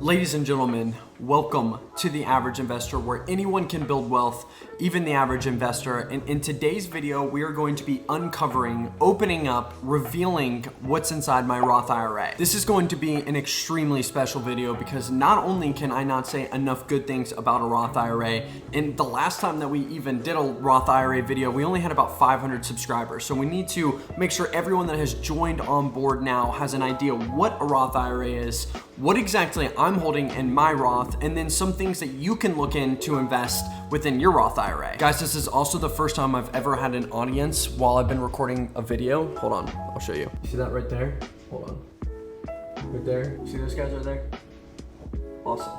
Ladies and gentlemen, welcome to The Average Investor, where anyone can build wealth, even the average investor. And in today's video, we are going to be uncovering, opening up, revealing what's inside my Roth IRA. This is going to be an extremely special video because not only can I not say enough good things about a Roth IRA, and the last time that we even did a Roth IRA video, we only had about 500 subscribers. So we need to make sure everyone that has joined on board now has an idea what a Roth IRA is, what exactly I'm holding in my Roth, and then some things that you can look in to invest within your Roth IRA. Guys, this is also the first time I've ever had an audience while I've been recording a video. Hold on, I'll show you. See that right there? Hold on. Right there. See those guys right there? Awesome.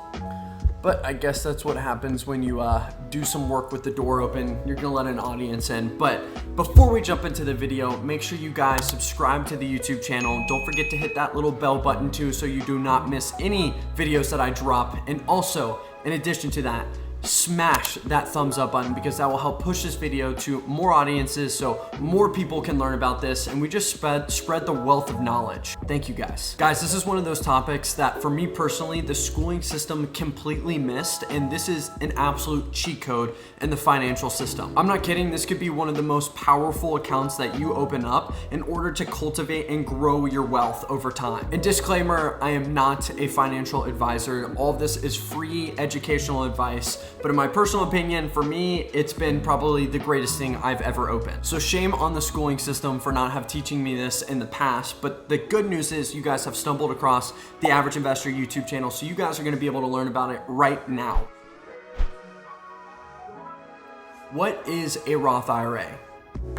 But I guess that's what happens when you do some work with the door open. You're gonna let an audience in. But before we jump into the video, make sure you guys subscribe to the YouTube channel. Don't forget to hit that little bell button too so you do not miss any videos that I drop. And also, in addition to that, smash that thumbs up button because that will help push this video to more audiences so more people can learn about this and we just spread the wealth of knowledge. Thank you guys. Guys, this is one of those topics that for me personally, the schooling system completely missed, and this is an absolute cheat code in the financial system. I'm not kidding, this could be one of the most powerful accounts that you open up in order to cultivate and grow your wealth over time. And disclaimer, I am not a financial advisor. All of this is free educational advice. But in my personal opinion, for me, it's been probably the greatest thing I've ever opened. So shame on the schooling system for not teaching me this in the past. But the good news is you guys have stumbled across the Average Investor YouTube channel. So you guys are gonna be able to learn about it right now. What is a Roth IRA?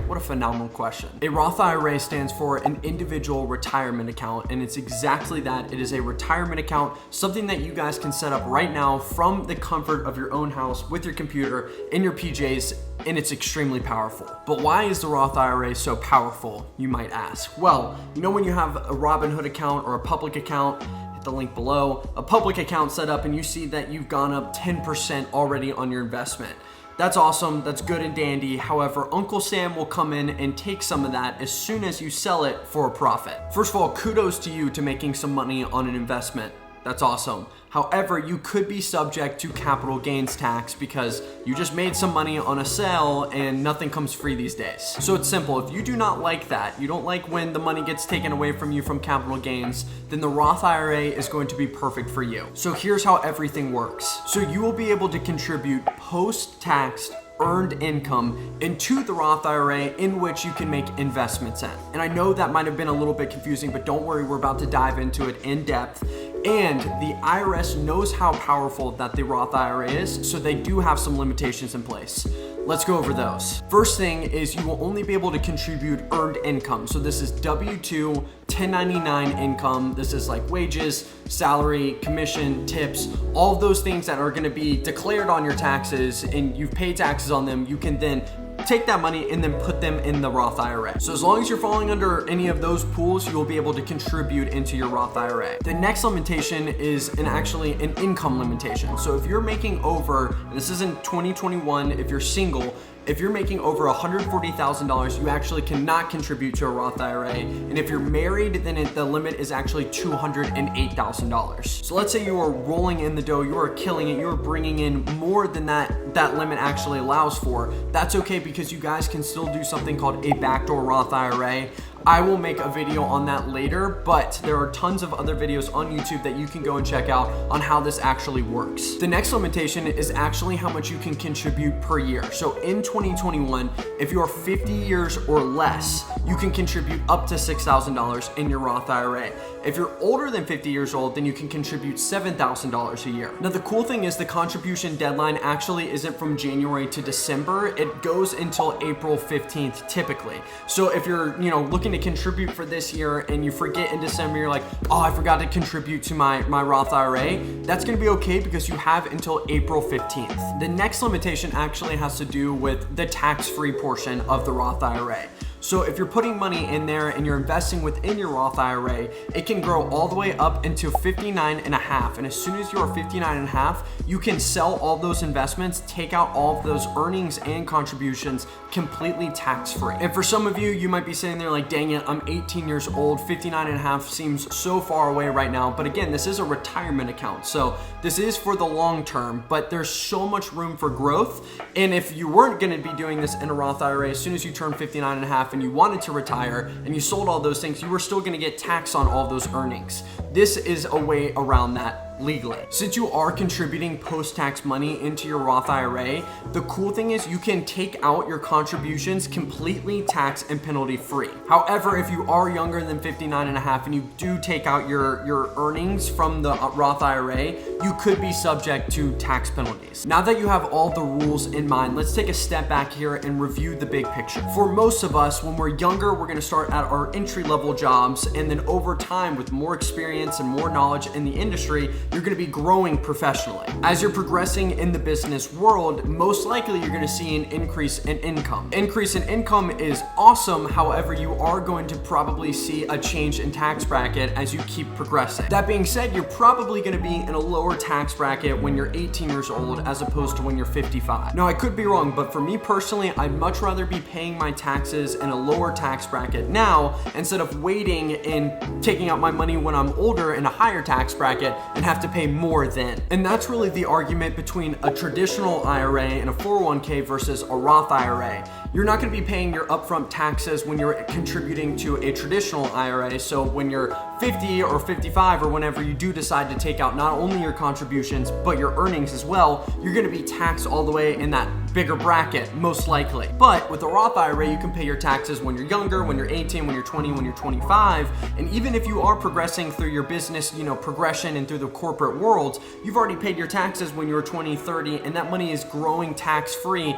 What a phenomenal question. A Roth IRA stands for an individual retirement account, and it's exactly that. It is a retirement account, something that you guys can set up right now from the comfort of your own house with your computer in your PJs, and it's extremely powerful. But why is the Roth IRA so powerful, you might ask? Well, you know when you have a Robinhood account or a public account, hit the link below, a public account set up and you see that you've gone up 10% already on your investment. That's awesome, that's good and dandy. However, Uncle Sam will come in and take some of that as soon as you sell it for a profit. First of all, kudos to you to making some money on an investment. That's awesome. However, you could be subject to capital gains tax because you just made some money on a sale and nothing comes free these days. So it's simple. If you do not like that, you don't like when the money gets taken away from you from capital gains, then the Roth IRA is going to be perfect for you. So here's how everything works. So you will be able to contribute post-tax earned income into the Roth IRA in which you can make investments in. And I know that might have been a little bit confusing, but don't worry, we're about to dive into it in depth. And the IRS knows how powerful that the Roth IRA is, so they do have some limitations in place. Let's go over those. First thing is you will only be able to contribute earned income. So this is W-2, 1099 income. This is like wages, salary, commission, tips, all of those things that are gonna be declared on your taxes and you've paid taxes on them. You can then take that money and then put them in the Roth IRA. So as long as you're falling under any of those pools, you will be able to contribute into your Roth IRA. The next limitation is actually an income limitation. So if you're making over, and this is in 2021, if you're single, if you're making over $140,000, you actually cannot contribute to a Roth IRA. And if you're married, then the limit is actually $208,000. So let's say you are rolling in the dough, you are killing it, you are bringing in more than that limit actually allows for. That's okay because you guys can still do something called a backdoor Roth IRA. I will make a video on that later, but there are tons of other videos on YouTube that you can go and check out on how this actually works. The next limitation is actually how much you can contribute per year. So in 2021, if you are 50 years or less, you can contribute up to $6,000 in your Roth IRA. If you're older than 50 years old, then you can contribute $7,000 a year. Now, the cool thing is the contribution deadline actually isn't from January to December. It goes until April 15th typically. So if you're, looking to contribute for this year and you forget in December, you're like, oh, I forgot to contribute to my Roth IRA, that's gonna be okay because you have until April 15th. The next limitation actually has to do with the tax-free portion of the Roth IRA. So if you're putting money in there and you're investing within your Roth IRA, it can grow all the way up into 59.5. And as soon as you're 59.5, you can sell all those investments, take out all of those earnings and contributions completely tax-free. And for some of you, you might be sitting there like, dang it, I'm 18 years old, 59.5 seems so far away right now. But again, this is a retirement account. So this is for the long term, but there's so much room for growth. And if you weren't gonna be doing this in a Roth IRA, as soon as you turn 59.5 and you wanted to retire and you sold all those things, you were still gonna get taxed on all of those earnings. This is a way around that legally. Since you are contributing post-tax money into your Roth IRA, the cool thing is you can take out your contributions completely tax and penalty free. However, if you are younger than 59.5 and you do take out your earnings from the Roth IRA, you could be subject to tax penalties. Now that you have all the rules in mind, let's take a step back here and review the big picture. For most of us, when we're younger, we're gonna start at our entry-level jobs, and then over time, with more experience and more knowledge in the industry, you're gonna be growing professionally. As you're progressing in the business world, most likely you're gonna see an increase in income. Increase in income is awesome, however, you are going to probably see a change in tax bracket as you keep progressing. That being said, you're probably gonna be in a lower tax bracket when you're 18 years old as opposed to when you're 55. Now, I could be wrong, but for me personally, I'd much rather be paying my taxes in a lower tax bracket now instead of waiting and taking out my money when I'm older in a higher tax bracket and have to pay more then. And that's really the argument between a traditional IRA and a 401k versus a Roth IRA. You're not going to be paying your upfront taxes when you're contributing to a traditional IRA. So when you're 50 or 55 or whenever you do decide to take out not only your contributions but your earnings as well, you're going to be taxed all the way in that bigger bracket, most likely. But with a Roth IRA, you can pay your taxes when you're younger, when you're 18, when you're 20, when you're 25. And even if you are progressing through your business, progression and through the corporate world, you've already paid your taxes when you were 20, 30, and that money is growing tax-free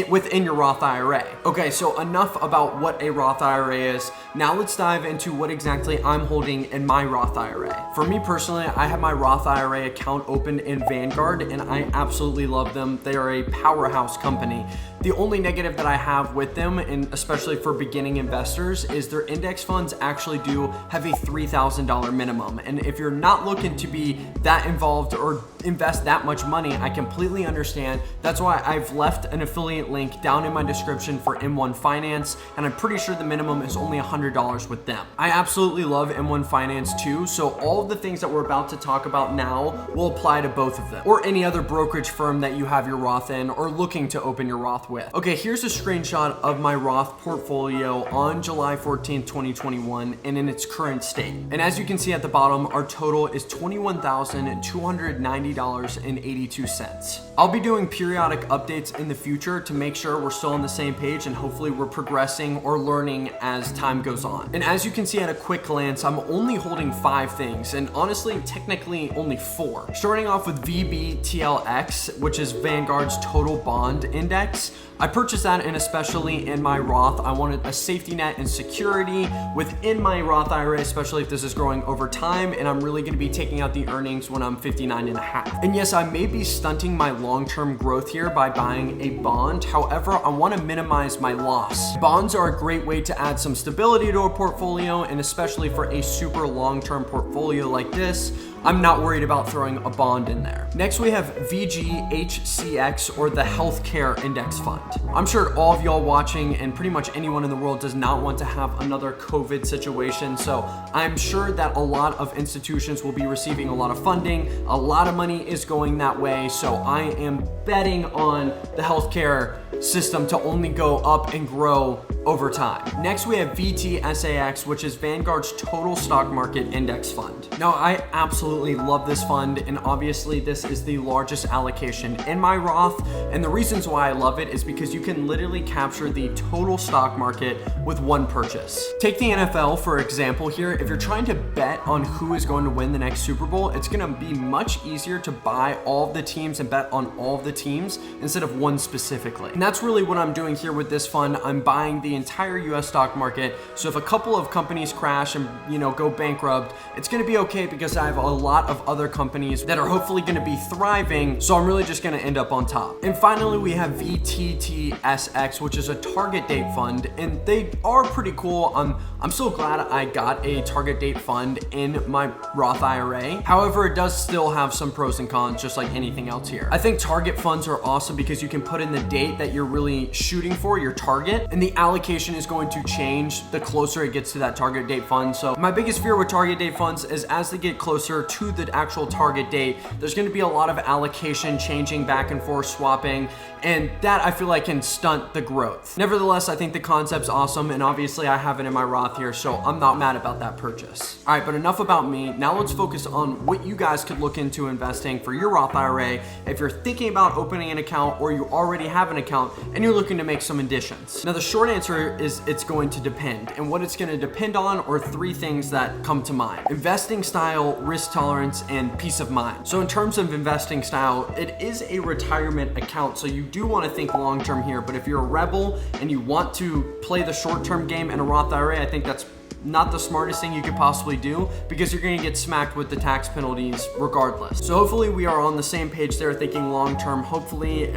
within your Roth IRA. Okay, so enough about what a Roth IRA is. Now let's dive into what exactly I'm holding in my Roth IRA. For me personally, I have my Roth IRA account open in Vanguard, and I absolutely love them. They are a powerhouse company. The only negative that I have with them, and especially for beginning investors, is their index funds actually do have a $3,000 minimum. And if you're not looking to be that involved or invest that much money, I completely understand. That's why I've left an affiliate link down in my description for M1 Finance, and I'm pretty sure the minimum is only $100 with them. I absolutely love M1 Finance too, so all of the things that we're about to talk about now will apply to both of them, or any other brokerage firm that you have your Roth in or looking to open your Roth with. Okay, here's a screenshot of my Roth portfolio on July 14th, 2021, and in its current state. And as you can see at the bottom, our total is $21,290.82. I'll be doing periodic updates in the future to make sure we're still on the same page, and hopefully we're progressing or learning as time goes on. And as you can see at a quick glance, I'm only holding 5 things, and honestly, technically only 4. Starting off with VBTLX, which is Vanguard's Total Bond Index. I purchased that, and especially in my Roth, I wanted a safety net and security within my Roth IRA, especially if this is growing over time, and I'm really gonna be taking out the earnings when I'm 59.5. And yes, I may be stunting my long-term growth here by buying a bond. However, I wanna minimize my loss. Bonds are a great way to add some stability to a portfolio, and especially for a super long-term portfolio like this, I'm not worried about throwing a bond in there. Next, we have VGHCX, or the Healthcare Index Fund. I'm sure all of y'all watching and pretty much anyone in the world does not want to have another COVID situation. So I'm sure that a lot of institutions will be receiving a lot of funding. A lot of money is going that way. So I am betting on the healthcare system to only go up and grow over time. Next, we have VTSAX, which is Vanguard's Total Stock Market Index Fund. Now, I absolutely love this fund, and obviously this is the largest allocation in my Roth, and the reasons why I love it is because you can literally capture the total stock market with one purchase. Take the NFL for example here. If you're trying to bet on who is going to win the next Super Bowl, it's gonna be much easier to buy all of the teams and bet on all of the teams instead of one specifically. And that's really what I'm doing here with this fund. I'm buying the entire US stock market. So if a couple of companies crash and, go bankrupt, it's going to be okay because I have a lot of other companies that are hopefully going to be thriving. So I'm really just going to end up on top. And finally, we have VTTSX, which is a target date fund, and they are pretty cool. I'm so glad I got a target date fund in my Roth IRA. However, it does still have some pros and cons, just like anything else here. I think target funds are awesome because you can put in the date that you're really shooting for, your target, and the allocation is going to change the closer it gets to that target date fund. So my biggest fear with target date funds is as they get closer to the actual target date, there's going to be a lot of allocation changing back and forth, swapping, and that I feel like can stunt the growth. Nevertheless, I think the concept's awesome, and obviously I have it in my Roth here, so I'm not mad about that purchase. All right, but enough about me. Now let's focus on what you guys could look into investing for your Roth IRA if you're thinking about opening an account or you already have an account and you're looking to make some additions. Now the short answer is it's going to depend, and what it's going to depend on are three things that come to mind: investing style, risk tolerance, and peace of mind. So in terms of investing style, it is a retirement account, so you do want to think long-term here, but if you're a rebel and you want to play the short-term game in a Roth IRA, I think that's not the smartest thing you could possibly do because you're going to get smacked with the tax penalties regardless. So hopefully we are on the same page there, thinking long-term, hopefully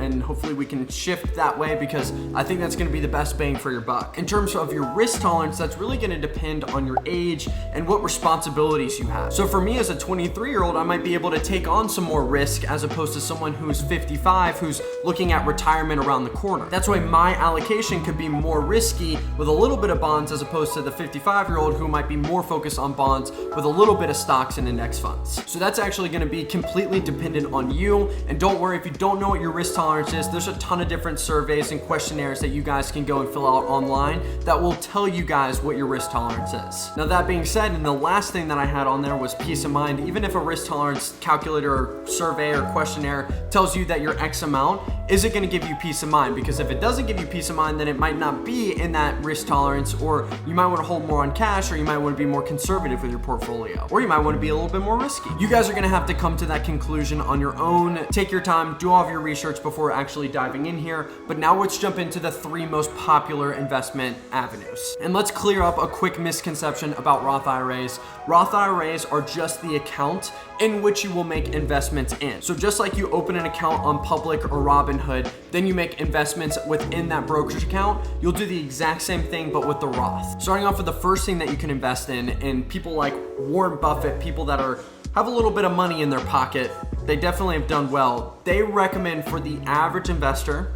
we can shift that way because I think that's going to be the best bang for your buck. In terms of your risk tolerance, that's really going to depend on your age and what responsibilities you have. So for me as a 23-year-old, I might be able to take on some more risk as opposed to someone who's 55 who's looking at retirement around the corner. That's why my allocation could be more risky with a little bit of bonds as opposed to the 55-year-old who might be more focused on bonds with a little bit of stocks and index funds. So that's actually going to be completely dependent on you. And don't worry if you don't know what your risk tolerance is, there's a ton of different surveys and questionnaires that you guys can go and fill out online that will tell you guys what your risk tolerance is. Now that being said, and the last thing that I had on there was peace of mind. Even if a risk tolerance calculator or survey or questionnaire tells you that you're X amount, is it going to give you peace of mind? Because if it doesn't give you peace of mind, then it might not be in that risk tolerance, or you might want to hold more on cash, or you might want to be more conservative with your portfolio, or you might want to be a little bit more risky. You guys are going to have to come to that conclusion on your own. Take your time, do all of your research before actually diving in here. But now let's jump into the three most popular investment avenues. And let's clear up a quick misconception about Roth IRAs. Roth IRAs are just the account in which you will make investments in. So just like you open an account on Public or Robinhood, then you make investments within that brokerage account, you'll do the exact same thing but with the Roth. Starting off with the first thing that you can invest in, and people like Warren Buffett, people that have a little bit of money in their pocket, they definitely have done well. They recommend for the average investor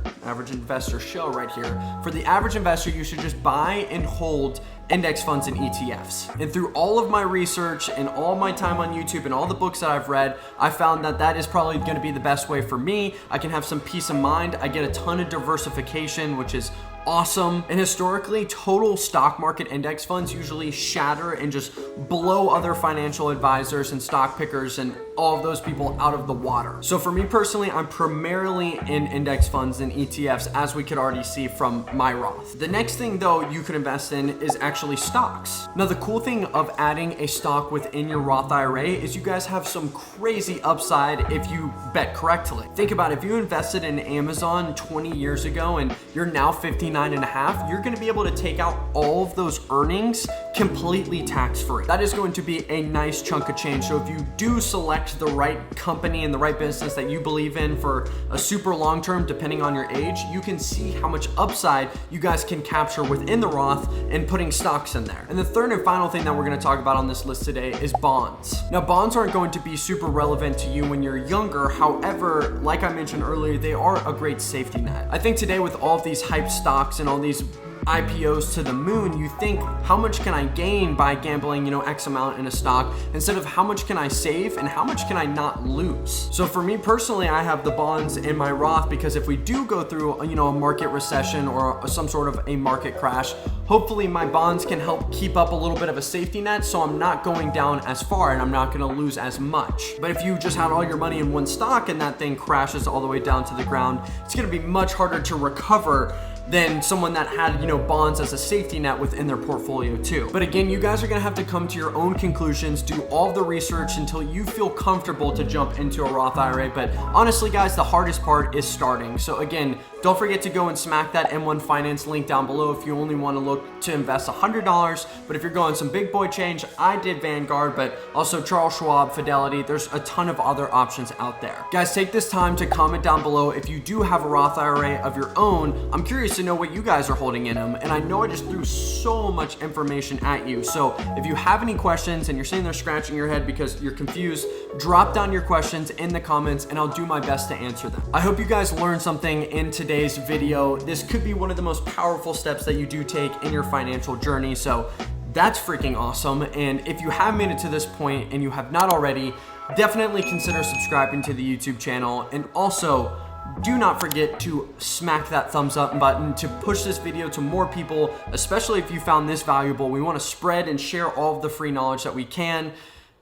show right here, for the average investor, you should just buy and hold index funds and ETFs. And through all of my research and all my time on YouTube and all the books that I've read, I found that that is probably going to be the best way for me. I can have some peace of mind. I get a ton of diversification, which is awesome. And historically, total stock market index funds usually shatter and just blow other financial advisors and stock pickers and all of those people out of the water. So for me personally, I'm primarily in index funds and ETFs, as we could already see from my Roth. The next thing though you could invest in is actually stocks. Now the cool thing of adding a stock within your Roth IRA is you guys have some crazy upside if you bet correctly. Think about it, if you invested in Amazon 20 years ago and you're now 59 and a half, you're going to be able to take out all of those earnings completely tax-free. That is going to be a nice chunk of change. So if you do select the right company and the right business that you believe in for a super long term, depending on your age, you can see how much upside you guys can capture within the Roth and putting stocks in there. And the third and final thing that we're going to talk about on this list today is bonds. Now bonds aren't going to be super relevant to you when you're younger. However, like I mentioned earlier, they are a great safety net. I think today with all of these hype stocks and all these IPOs to the moon, you think, how much can I gain by gambling, X amount in a stock, instead of how much can I save and how much can I not lose? So for me personally, I have the bonds in my Roth because if we do go through, a market recession or some sort of a market crash, hopefully my bonds can help keep up a little bit of a safety net, so I'm not going down as far and I'm not going to lose as much. But if you just had all your money in one stock and that thing crashes all the way down to the ground, it's going to be much harder to recover than someone that had, bonds as a safety net within their portfolio too. But again, you guys are gonna have to come to your own conclusions, do all the research until you feel comfortable to jump into a Roth IRA. But honestly, guys, the hardest part is starting. So again, don't forget to go and smack that M1 Finance link down below if you only want to look to invest $100. But if you're going some big boy change, I did Vanguard, but also Charles Schwab, Fidelity. There's a ton of other options out there. Guys, take this time to comment down below if you do have a Roth IRA of your own. I'm curious to know what you guys are holding in them. And I know I just threw so much information at you. So if you have any questions and you're sitting there scratching your head because you're confused, drop down your questions in the comments and I'll do my best to answer them. I hope you guys learned something in today's video. This could be one of the most powerful steps that you do take in your financial journey. So that's freaking awesome. And if you have made it to this point and you have not already, definitely consider subscribing to the YouTube channel. And also, do not forget to smack that thumbs up button to push this video to more people, especially if you found this valuable. We want to spread and share all of the free knowledge that we can.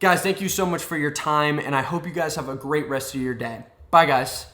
Guys, thank you so much for your time, and I hope you guys have a great rest of your day. Bye, guys.